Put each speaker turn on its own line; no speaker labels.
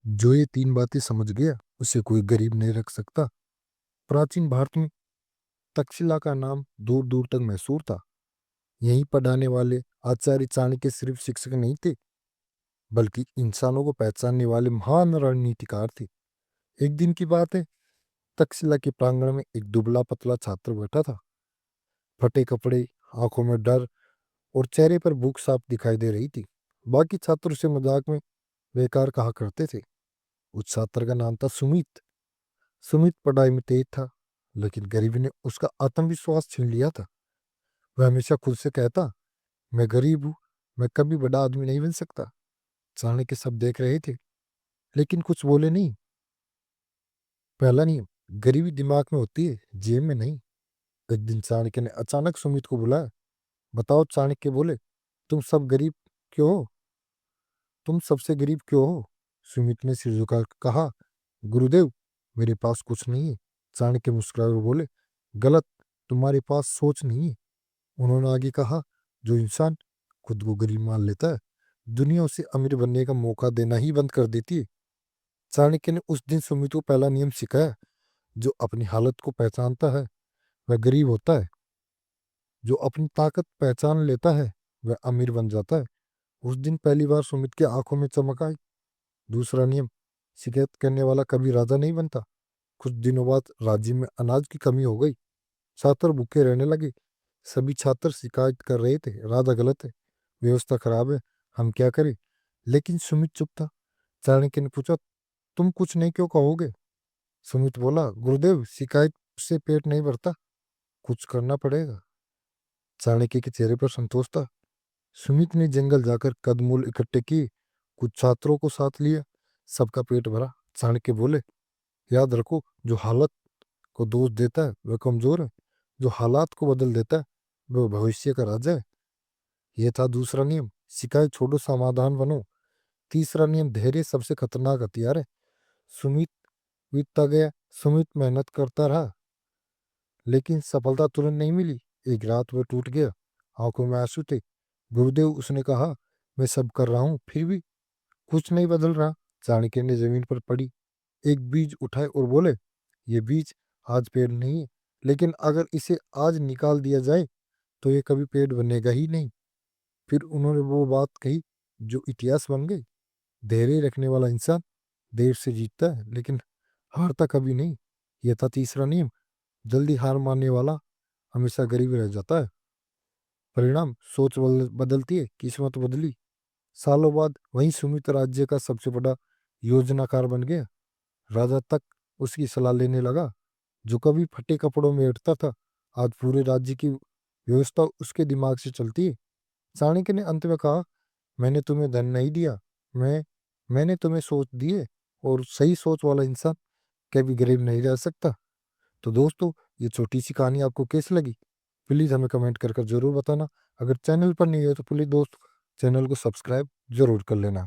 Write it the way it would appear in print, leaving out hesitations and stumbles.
जो ये तीन बातें समझ गया उसे कोई गरीब नहीं रख सकता। प्राचीन भारत में तक्षशिला का नाम दूर दूर तक मशहूर था। यहीं पढ़ाने वाले आचार्य चाणक्य सिर्फ शिक्षक नहीं थे, बल्कि इंसानों को पहचानने वाले महान रणनीतिकार थे। एक दिन की बात है, तक्षशिला के प्रांगण में एक दुबला पतला छात्र बैठा था। फटे कपड़े, आंखों में डर और चेहरे पर भूख साफ दिखाई दे रही थी। बाकी छात्र उसे मजाक में बेकार कहा करते थे। उस छात्र का नाम था सुमित। सुमित पढ़ाई में तेज था, लेकिन गरीबी ने उसका आत्मविश्वास छीन लिया था। वह हमेशा खुद से कहता, मैं गरीब हूँ, मैं कभी बड़ा आदमी नहीं बन सकता। चाणक्य सब देख रहे थे, लेकिन कुछ बोले नहीं। पहला नियम, गरीबी दिमाग में होती है, जेब में नहीं। एक दिन चाणक्य ने अचानक सुमित को बुलाया। बताओ, चाणक्य बोले, तुम सब गरीब क्यों हो? तुम सबसे गरीब क्यों हो? सुमित ने सिर झुका कहा, गुरुदेव, मेरे पास कुछ नहीं है। चाणक्य मुस्कुराए और बोले, गलत, तुम्हारे पास सोच नहीं है। उन्होंने आगे कहा, जो इंसान खुद को गरीब मान लेता है, दुनिया उसे अमीर बनने का मौका देना ही बंद कर देती है। चाणक्य ने उस दिन सुमित को पहला नियम सिखाया, जो अपनी हालत को पहचानता है वह गरीब होता है, जो अपनी ताकत पहचान लेता है वह अमीर बन जाता है। उस दिन पहली बार सुमित की आंखों में चमक आई। दूसरा नियम, शिकायत करने वाला कभी राजा नहीं बनता। कुछ दिनों बाद राज्य में अनाज की कमी हो गई। छात्र भूखे रहने लगे। सभी छात्र शिकायत कर रहे थे, राजा गलत है, व्यवस्था खराब है, हम क्या करें? लेकिन सुमित चुप था। चाणक्य ने पूछा, तुम कुछ नहीं क्यों कहोगे? सुमित बोला, गुरुदेव, शिकायत से पेट नहीं भरता, कुछ करना पड़ेगा। चाणक्य के चेहरे पर संतोष था। सुमित ने जंगल जाकर कंदमूल इकट्ठे किए, कुछ छात्रों को साथ लिया, सबका पेट भरा। चाणक्य बोले, याद रखो, जो हालत को दोष देता है वह कमजोर है, जो हालात को बदल देता है वह भविष्य का राजा है। यह था दूसरा नियम, शिकायत छोड़ो, समाधान बनो। तीसरा नियम, धैर्य सबसे खतरनाक हथियार है। सुमित बीतता गया। सुमित मेहनत करता रहा, लेकिन सफलता तुरंत नहीं मिली। एक रात वह टूट गया, आंखों में आंसू थे। गुरुदेव, उसने कहा, मैं सब कर रहा हूँ फिर भी कुछ नहीं बदल रहा। चाणक्य ने जमीन पर पड़ी एक बीज उठाए और बोले, ये बीज आज पेड़ नहीं है, लेकिन अगर इसे आज निकाल दिया जाए तो ये कभी पेड़ बनेगा ही नहीं। फिर उन्होंने वो बात कही जो इतिहास बन गई, धैर्य रखने वाला इंसान देर से जीतता है, लेकिन हारता कभी नहीं। यह था तीसरा नियम, जल्दी हार मानने वाला हमेशा गरीब रह जाता है। परिणाम, सोच बदलती है, किस्मत बदली। सालों बाद वही सुमित राज्य का सबसे बड़ा योजनाकार बन गया। राजा तक उसकी सलाह लेने लगा। जो कभी फटे कपड़ों में बैठता था, आज पूरे राज्य की व्यवस्था उसके दिमाग से चलती है। चाणक्य ने अंत में कहा, मैंने तुम्हें धन नहीं दिया, मैं मैंने तुम्हें सोच दी है, और सही सोच वाला इंसान कभी गरीब नहीं रह सकता। तो दोस्तों, ये छोटी सी कहानी आपको कैसी लगी? प्लीज़ हमें कमेंट कर कर जरूर बताना। अगर चैनल पर नहीं है तो प्लीज़ दोस्त, चैनल को सब्सक्राइब जरूर कर लेना।